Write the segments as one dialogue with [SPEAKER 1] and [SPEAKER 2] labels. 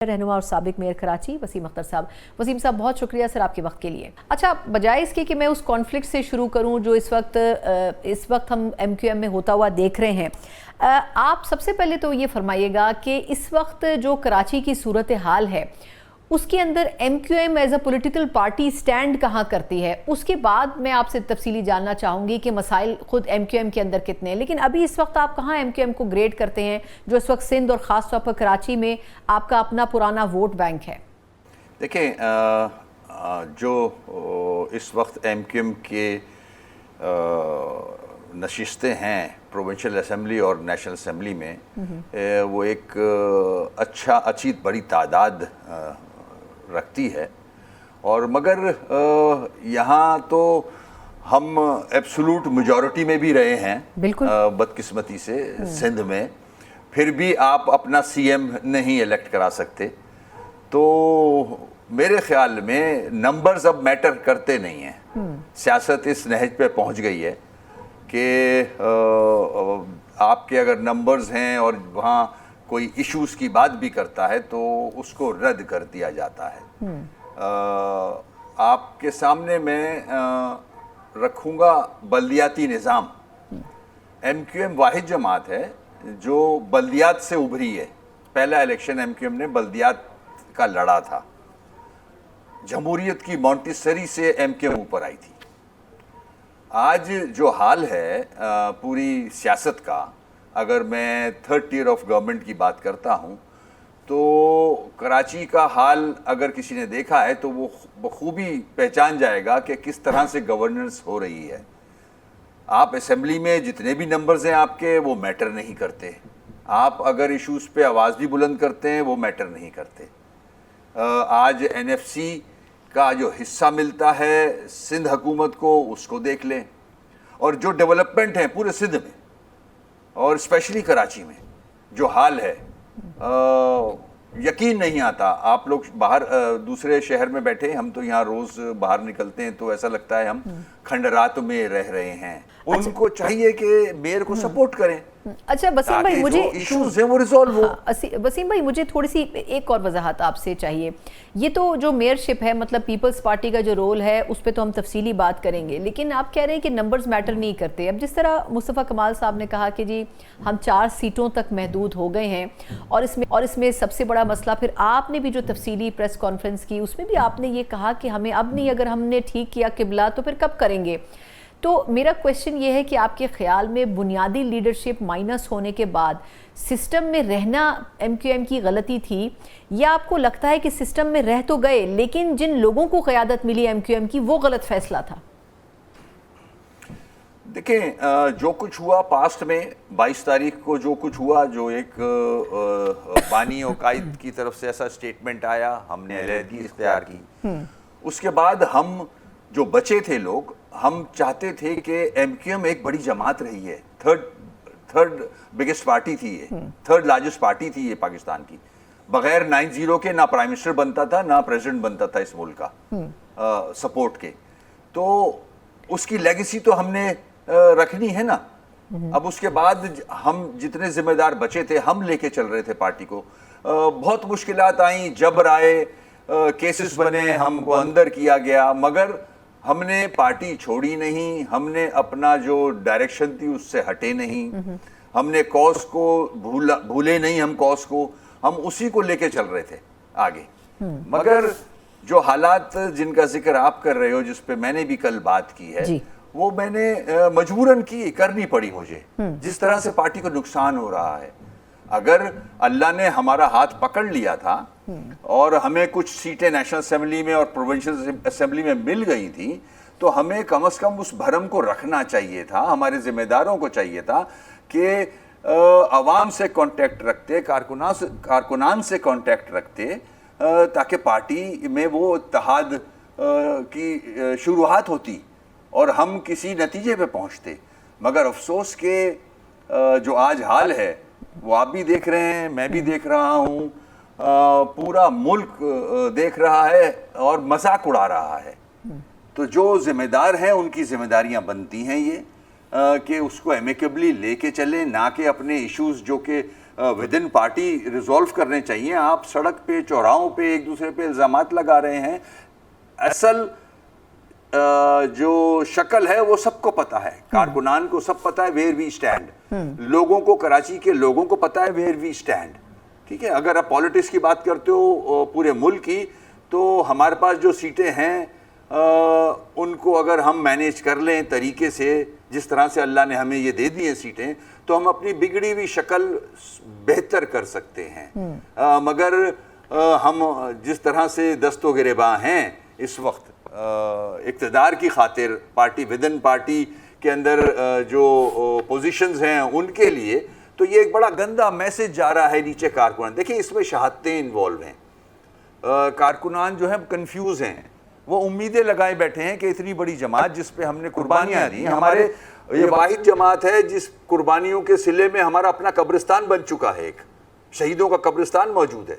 [SPEAKER 1] रहनुमा और साबिक मेयर कराची वसीम अख्तर साहब। वसीम साहब बहुत शुक्रिया सर आपके वक्त के लिए। अच्छा, बजाय इसके कि मैं उस कॉन्फ्लिक्ट से शुरू करूं जो इस वक्त हम MQM में होता हुआ देख रहे हैं, आप सबसे पहले तो ये फरमाइएगा कि इस वक्त जो कराची की सूरत हाल है उसके अंदर MQM as a political party stand कहाँ करती है। उसके बाद मैं आपसे तफसीली जानना चाहूँगी कि मसाइल खुद MQM के अंदर कितने हैं, लेकिन अभी इस वक्त आप कहाँ MQM को ग्रेड करते हैं जो इस वक्त सिंध और ख़ास तौर पर कराची में आपका अपना पुराना वोट बैंक है।
[SPEAKER 2] देखें, जो इस वक्त MQM के नशिस्तें हैं प्रोविंशियल असेंबली और नेशनल असेंबली में, वो एक अच्छी बड़ी तादाद रखती है। और मगर यहाँ तो हम एब्सोलूट मेजॉरिटी में भी रहे हैं बदकिस्मती से सिंध में, फिर भी आप अपना CM नहीं इलेक्ट करा सकते। तो मेरे ख्याल में नंबर्स अब मैटर करते नहीं हैं। सियासत इस नहज पे पहुँच गई है कि आपके अगर नंबर्स हैं और वहाँ कोई इश्यूज़ की बात भी करता है तो उसको रद्द कर दिया जाता है। आपके सामने मैं रखूँगा बल्दियाती निज़ाम। MQM वाहिद जमात है जो बल्दियात से उभरी है। पहला इलेक्शन MQM ने बल्दियात का लड़ा था। जमहूरियत की मॉन्टेसरी से MQM ऊपर आई थी। आज जो हाल है पूरी सियासत का, अगर मैं थर्ड टियर ऑफ गवर्नमेंट की बात करता हूँ तो कराची का हाल अगर किसी ने देखा है तो वो बखूबी पहचान जाएगा कि किस तरह से गवर्नेंस हो रही है। आप असेंबली में जितने भी नंबर्स हैं आपके, वो मैटर नहीं करते। आप अगर इश्यूज़ पे आवाज़ भी बुलंद करते हैं वो मैटर नहीं करते। आज NFC का जो हिस्सा मिलता है सिंध हुकूमत को, उसको देख लें। और जो डेवलपमेंट है पूरे सिंध में और स्पेशली कराची में जो हाल है, यकीन नहीं आता। आप लोग बाहर दूसरे शहर में बैठे, हम तो यहाँ रोज़ बाहर निकलते हैं तो ऐसा लगता है हम खंडरात में रह रहे हैं। उनको चाहिए कि मेयर को सपोर्ट करें।
[SPEAKER 1] अच्छा वसीम भाई, मुझे
[SPEAKER 2] इश्यूज हैं वो रिजॉल्व हो।
[SPEAKER 1] वसीम भाई, मुझे थोड़ी सी एक और वजाहत आपसे चाहिए। ये तो जो मेयरशिप है, मतलब पीपल्स पार्टी का जो रोल है उस पर तो हम तफसीली बात करेंगे, लेकिन आप कह रहे हैं कि नंबर्स मैटर नहीं करते। अब जिस तरह मुस्तफ़ा कमाल साहब ने कहा कि जी हम 4 सीटों तक महदूद हो गए हैं, और इसमें सबसे बड़ा मसला, फिर आपने भी जो तफसीली प्रेस कॉन्फ्रेंस की उसमें भी आपने ये कहा कि हमें अब नहीं, अगर हमने ठीक किया किबला तो फिर कब करेंगे। तो मेरा क्वेश्चन ये है कि आपके ख्याल में बुनियादी लीडरशिप माइनस होने के बाद सिस्टम में रहना MQM की गलती थी, या आपको लगता है कि सिस्टम में रह तो गए लेकिन जिन लोगों को क़यादत मिली MQM की वो गलत फैसला था?
[SPEAKER 2] देखें, जो कुछ हुआ पास्ट में 22 तारीख को जो कुछ हुआ, जो एक बानी और कायद की तरफ से ऐसा स्टेटमेंट आया, हमने अलहदी इख्तियार की। उसके बाद हम जो बचे थे लोग, हम चाहते थे कि MQM एक बड़ी जमात रही है। थर्ड बिगेस्ट पार्टी थी ये, थर्ड लार्जेस्ट पार्टी थी ये पाकिस्तान की। बगैर 9-0 के ना प्राइम मिनिस्टर बनता था ना प्रेसिडेंट बनता था इस मुल्क का सपोर्ट के। तो उसकी लेगेसी तो हमने रखनी है ना। अब उसके बाद हम जितने जिम्मेदार बचे थे हम लेके चल रहे थे पार्टी को। बहुत मुश्किलात आई, जबर आए, केसेस बने, हमको अंदर किया गया, मगर हमने पार्टी छोड़ी नहीं। हमने अपना जो डायरेक्शन थी उससे हटे नहीं। हमने कॉज को भूले नहीं। हम कॉज को हम उसी को लेके चल रहे थे आगे। मगर जो हालात जिनका जिक्र आप कर रहे हो, जिस पे मैंने भी कल बात की है, वो मैंने मजबूरन करनी पड़ी मुझे। जिस तरह से पार्टी को नुकसान हो रहा है, अगर अल्लाह ने हमारा हाथ पकड़ लिया था और हमें कुछ सीटें नेशनल असेंबली में और प्रोविंशियल असेंबली में मिल गई थी, तो हमें कम से कम उस भरम को रखना चाहिए था। हमारे जिम्मेदारों को चाहिए था कि अवाम से कांटेक्ट रखते, कारकुनान से कांटेक्ट रखते, ताकि पार्टी में वो इत्तेहाद की शुरुआत होती और हम किसी नतीजे पे पहुंचते। मगर अफसोस के जो आज हाल है वो आप भी देख रहे हैं, मैं भी देख रहा हूँ, पूरा मुल्क देख रहा है और मजाक उड़ा रहा है। तो जो जिम्मेदार हैं उनकी जिम्मेदारियां बनती हैं ये कि उसको एमिकेबली लेके चलें, ना कि अपने इश्यूज जो कि ود ان پارٹی ریزولو کرنے چاہیے. آپ سڑک پہ چوراہوں پہ ایک دوسرے پہ الزامات لگا رہے ہیں. اصل جو شکل ہے وہ سب کو پتا ہے, کارکنان کو سب پتا ہے ویئر وی اسٹینڈ, لوگوں کو, کراچی کے لوگوں کو پتا ہے ویئر وی اسٹینڈ. ٹھیک ہے, اگر آپ پالیٹکس کی بات کرتے ہو پورے ملک کی, تو ہمارے پاس جو سیٹیں ہیں ان کو اگر ہم مینیج کر لیں طریقے سے جس طرح سے اللہ نے ہمیں یہ دے دی ہیں سیٹیں, تو ہم اپنی بگڑی ہوئی شکل بہتر کر سکتے ہیں. مگر ہم جس طرح سے دست و گریباں ہیں اس وقت اقتدار کی خاطر, پارٹی ود ان پارٹی کے اندر جو پوزیشنز ہیں ان کے لیے, تو یہ ایک بڑا گندا میسج جا رہا ہے نیچے کارکنان. دیکھیں اس میں شہادتیں انوالو ہیں, کارکنان جو ہیں کنفیوز ہیں, وہ امیدیں لگائے بیٹھے ہیں کہ اتنی بڑی جماعت جس پہ ہم نے قربانیاں دی, ہمارے یہ واحد جماعت ہے جس قربانیوں کے صلے میں ہمارا اپنا قبرستان بن چکا ہے, ایک شہیدوں کا قبرستان موجود ہے.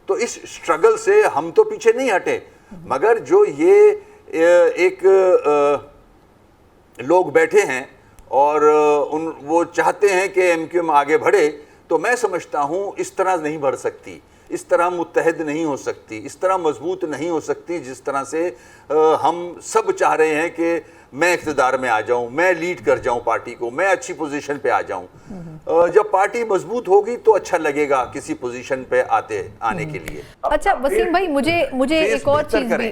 [SPEAKER 2] تو اس اسٹرگل سے ہم تو پیچھے نہیں ہٹے, مگر جو یہ ایک لوگ بیٹھے ہیں اور وہ چاہتے ہیں کہ ایم کیو ایم آگے بڑھے, تو میں سمجھتا ہوں اس طرح نہیں بڑھ سکتی, اس طرح متحد نہیں ہو سکتی, اس طرح مضبوط نہیں ہو سکتی جس طرح سے ہم سب چاہ رہے ہیں کہ میں اقتدار میں آ جاؤں, میں لیڈ کر جاؤں پارٹی کو, میں اچھی پوزیشن پہ آ جاؤں. جب پارٹی مضبوط ہوگی تو اچھا لگے گا کسی پوزیشن پہ آنے کے لیے.
[SPEAKER 1] اچھا وسیم بھائی, مجھے ایک اور چیز بھی